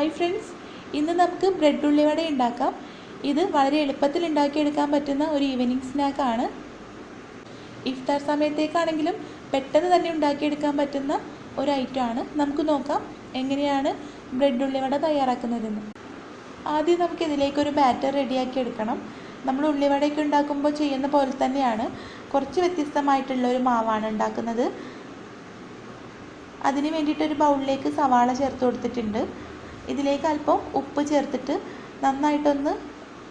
Hi friends, ഇന്ന് നമുക്ക് bread ഉള്ളിവട ഉണ്ടാക്കാം. ഇത് വളരെ എളുപ്പത്തിൽ ഉണ്ടാക്കിയെടുക്കാൻ പറ്റുന്ന ഒരു ഈവനിങ് സ്നാക്കാണ്. ഇഫ്താർ സമയത്തേക്കാണെങ്കിലും പെട്ടെന്ന് തന്നെ ഉണ്ടാക്കിയെടുക്കാൻ പറ്റുന്ന ഒരു ഐറ്റമാണ്. നമുക്ക് നോക്കാം എങ്ങനെയാണ് ബ്രെഡ് ഉള്ളിവട തയ്യാറാക്കുന്നതെന്ന്. ആദ്യം നമുക്കിതിലേക്കൊരു ബാറ്റർ റെഡിയാക്കി എടുക്കണം. നമ്മൾ ഉള്ളിവടയൊക്കെ ഉണ്ടാക്കുമ്പോൾ ചെയ്യുന്ന പോലെ തന്നെയാണ്, കുറച്ച് വ്യത്യസ്തമായിട്ടുള്ള ഒരു മാവാണ് ഉണ്ടാക്കുന്നത്. അതിന് വേണ്ടിയിട്ടൊരു ബൗളിലേക്ക് സവാള ചേർത്ത് കൊടുത്തിട്ടുണ്ട്. ഇതിലേക്ക് അല്പം ഉപ്പ് ചേർത്തിട്ട് നന്നായിട്ടൊന്ന്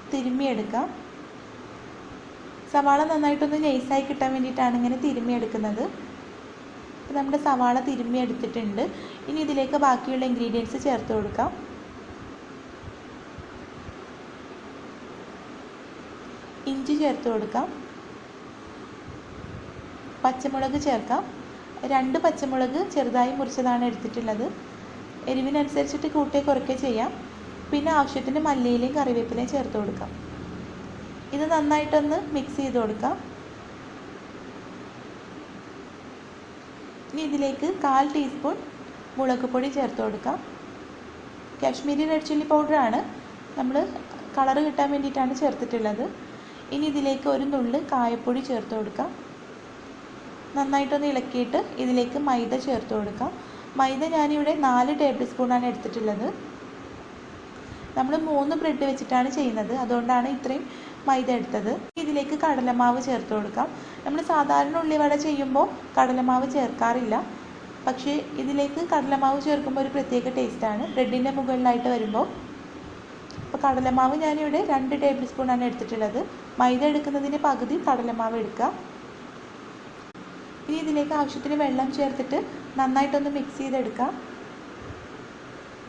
തിരുമ്മിയെടുക്കാം. സവാള നന്നായിട്ടൊന്ന് നൈസായി കിട്ടാൻ വേണ്ടിയിട്ടാണ് ഇങ്ങനെ തിരുമ്മിയെടുക്കുന്നത്. അപ്പോൾ നമ്മുടെ സവാള തിരുമ്മിയെടുത്തിട്ടുണ്ട്. ഇനി ഇതിലേക്ക് ബാക്കിയുള്ള ഇൻഗ്രീഡിയൻസ് ചേർത്ത് കൊടുക്കാം. ഇഞ്ചി ചേർത്ത് കൊടുക്കാം. പച്ചമുളക് ചേർക്കാം. 2 പച്ചമുളക് ചെറുതായി മുറിച്ചതാണ് എടുത്തിട്ടുള്ളത്. എരിവിനനുസരിച്ചിട്ട് കൂട്ടുകയോ കുറയ്ക്കുകയോ ചെയ്യാം. പിന്നെ ആവശ്യത്തിന് മല്ലിയിലയും കറിവേപ്പിലയും ചേർത്ത് കൊടുക്കാം. ഇത് നന്നായിട്ടൊന്ന് മിക്സ് ചെയ്ത് കൊടുക്കാം. ഇനി ഇതിലേക്ക് 1/4 ടീസ്പൂൺ മുളക് പൊടി ചേർത്ത് കൊടുക്കാം. കാശ്മീരി റെഡ് ചില്ലി പൗഡറാണ്, നമ്മൾ കളർ കിട്ടാൻ വേണ്ടിയിട്ടാണ് ചേർത്തിട്ടുള്ളത്. ഇനി ഇതിലേക്ക് ഒരു നുള്ള് കായപ്പൊടി ചേർത്ത് കൊടുക്കാം. നന്നായിട്ടൊന്ന് ഇളക്കിയിട്ട് ഇതിലേക്ക് മൈദ ചേർത്ത് കൊടുക്കാം. മൈദ ഞാനിവിടെ 4 ടേബിൾ സ്പൂണാണ് എടുത്തിട്ടുള്ളത്. നമ്മൾ 3 ബ്രെഡ് വെച്ചിട്ടാണ് ചെയ്യുന്നത്, അതുകൊണ്ടാണ് ഇത്രയും മൈദ എടുത്തത്. ഇതിലേക്ക് കടലമാവ് ചേർത്ത് കൊടുക്കാം. നമ്മൾ സാധാരണ ഉള്ളിവട ചെയ്യുമ്പോൾ കടലമാവ് ചേർക്കാറില്ല, പക്ഷേ ഇതിലേക്ക് കടലമാവ് ചേർക്കുമ്പോൾ ഒരു പ്രത്യേക ടേസ്റ്റാണ് ബ്രെഡിൻ്റെ മുകളിലായിട്ട് വരുമ്പോൾ. അപ്പോൾ കടലമാവ് ഞാനിവിടെ 2 ടേബിൾ സ്പൂണാണ് എടുത്തിട്ടുള്ളത്. മൈദ എടുക്കുന്നതിന് പകുതി കടലമാവ് എടുക്കുക. ഇനി ഇതിലേക്ക് ആവശ്യത്തിന് വെള്ളം ചേർത്തിട്ട് നന്നായിട്ടൊന്ന് മിക്സ് ചെയ്തെടുക്കാം.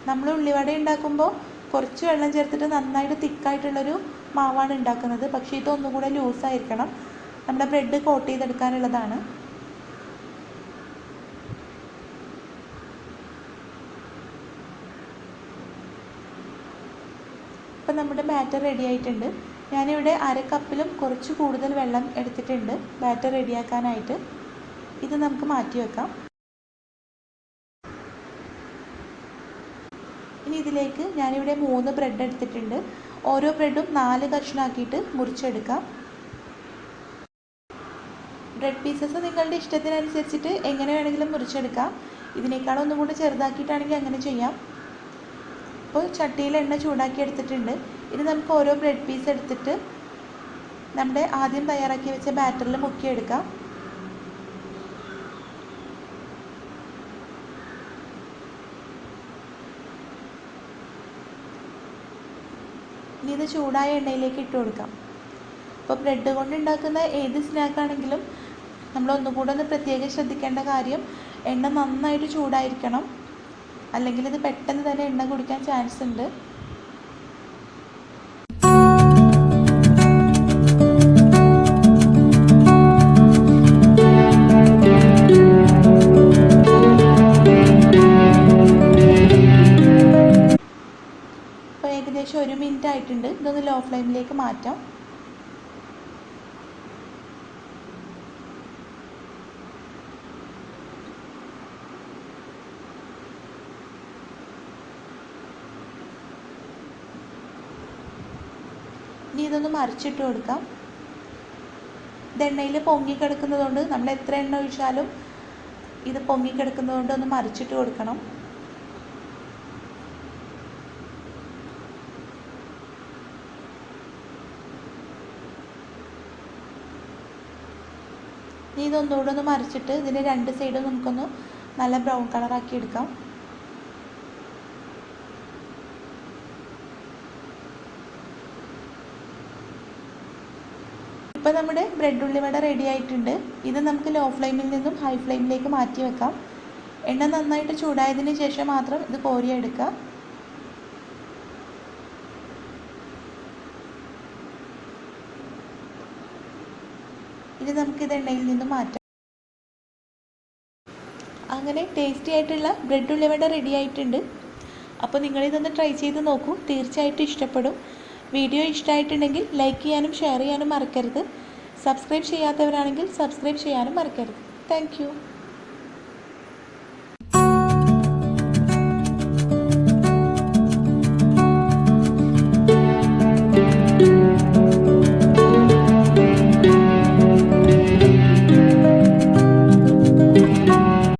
നമ്മൾ ഉള്ളിവട ഉണ്ടാക്കുമ്പോൾ കുറച്ച് വെള്ളം ചേർത്തിട്ട് നന്നായിട്ട് തിക്കായിട്ടുള്ളൊരു മാവാണ് ഉണ്ടാക്കുന്നത്. പക്ഷേ ഇതൊന്നും കൂടെ ലൂസായിരിക്കണം, നമ്മുടെ ബ്രെഡ് കോട്ട് ചെയ്തെടുക്കാനുള്ളതാണ്. ഇപ്പം നമ്മുടെ ബാറ്റർ റെഡി ആയിട്ടുണ്ട്. ഞാനിവിടെ 1/2 കപ്പിലും കുറച്ച് കൂടുതൽ വെള്ളം എടുത്തിട്ടുണ്ട് ബാറ്റർ റെഡിയാക്കാനായിട്ട്. ഇത് നമുക്ക് മാറ്റി വെക്കാം. ഇനി ഇതിലേക്ക് ഞാനിവിടെ 3 ബ്രെഡ് എടുത്തിട്ടുണ്ട്. ഓരോ ബ്രെഡും 4 കഷ്ണമാക്കിയിട്ട് മുറിച്ചെടുക്കാം. ബ്രെഡ് പീസസ് നിങ്ങളുടെ ഇഷ്ടത്തിനനുസരിച്ചിട്ട് എങ്ങനെ വേണമെങ്കിലും മുറിച്ചെടുക്കാം. ഇതിനേക്കാളും ഒന്നും കൂടി ചെറുതാക്കിയിട്ടാണെങ്കിൽ അങ്ങനെ ചെയ്യാം. അപ്പോൾ ചട്ടിയിൽ എണ്ണ ചൂടാക്കി എടുത്തിട്ടുണ്ട്. ഇനി നമുക്ക് ഓരോ ബ്രെഡ് പീസ് എടുത്തിട്ട് നമ്മുടെ ആദ്യം തയ്യാറാക്കി വെച്ച ബാറ്ററിൽ മുക്കിയെടുക്കാം. ഇനി ഇത് ചൂടായ എണ്ണയിലേക്ക് ഇട്ട് കൊടുക്കാം. അപ്പോൾ ബ്രെഡ് കൊണ്ട് ഉണ്ടാക്കുന്ന ഏത് സ്നാക്കാണെങ്കിലും നമ്മൾ ഒന്നുകൂടെ ഒന്ന് പ്രത്യേകം ശ്രദ്ധിക്കേണ്ട കാര്യം, എണ്ണ നന്നായിട്ട് ചൂടായിരിക്കണം, അല്ലെങ്കിൽ ഇത് പെട്ടെന്ന് തന്നെ എണ്ണ കുടിക്കാൻ ചാൻസ് ഉണ്ട്. ഏകദേശം 1 മിനിറ്റ് ആയിട്ടുണ്ട്. ഇതൊന്ന് ലോ ഫ്ലെയിമിലേക്ക് മാറ്റാം. ഇനി ഇതൊന്ന് മറിച്ചിട്ട് കൊടുക്കാം. ഇത് എണ്ണയിൽ പൊങ്ങിക്കിടക്കുന്നതുകൊണ്ട് നമ്മൾ എത്ര എണ്ണ ഒഴിച്ചാലും ഇത് പൊങ്ങിക്കിടക്കുന്നതുകൊണ്ട് ഒന്ന് മറിച്ചിട്ട് കൊടുക്കണം. ഇനി ഇതൊന്നുകൂടെ ഒന്ന് മറിച്ചിട്ട് ഇതിൻ്റെ 2 സൈഡും നമുക്കൊന്ന് നല്ല ബ്രൗൺ കളറാക്കി എടുക്കാം. ഇപ്പോൾ നമ്മുടെ ബ്രെഡ് ഉള്ളിവട റെഡി ആയിട്ടുണ്ട്. ഇത് നമുക്ക് ലോ ഫ്ലെയിമിൽ നിന്നും ഹൈ ഫ്ലെയിമിലേക്ക് മാറ്റി വെക്കാം. എണ്ണ നന്നായിട്ട് ചൂടായതിന് ശേഷം മാത്രം ഇത് കോരിയെടുക്കുക. ഇത് നമുക്കിത് എണ്ണയിൽ നിന്ന് മാറ്റാം. അങ്ങനെ ടേസ്റ്റി ആയിട്ടുള്ള ബ്രെഡ് ഉള്ളിവട റെഡി ആയിട്ടുണ്ട്. അപ്പോൾ നിങ്ങളിതൊന്ന് ട്രൈ ചെയ്ത് നോക്കൂ, തീർച്ചയായിട്ടും ഇഷ്ടപ്പെടും. വീഡിയോ ഇഷ്ടമായിട്ടുണ്ടെങ്കിൽ ലൈക്ക് ചെയ്യാനും ഷെയർ ചെയ്യാനും മറക്കരുത്. സബ്സ്ക്രൈബ് ചെയ്യാത്തവരാണെങ്കിൽ സബ്സ്ക്രൈബ് ചെയ്യാനും മറക്കരുത്. Thank you.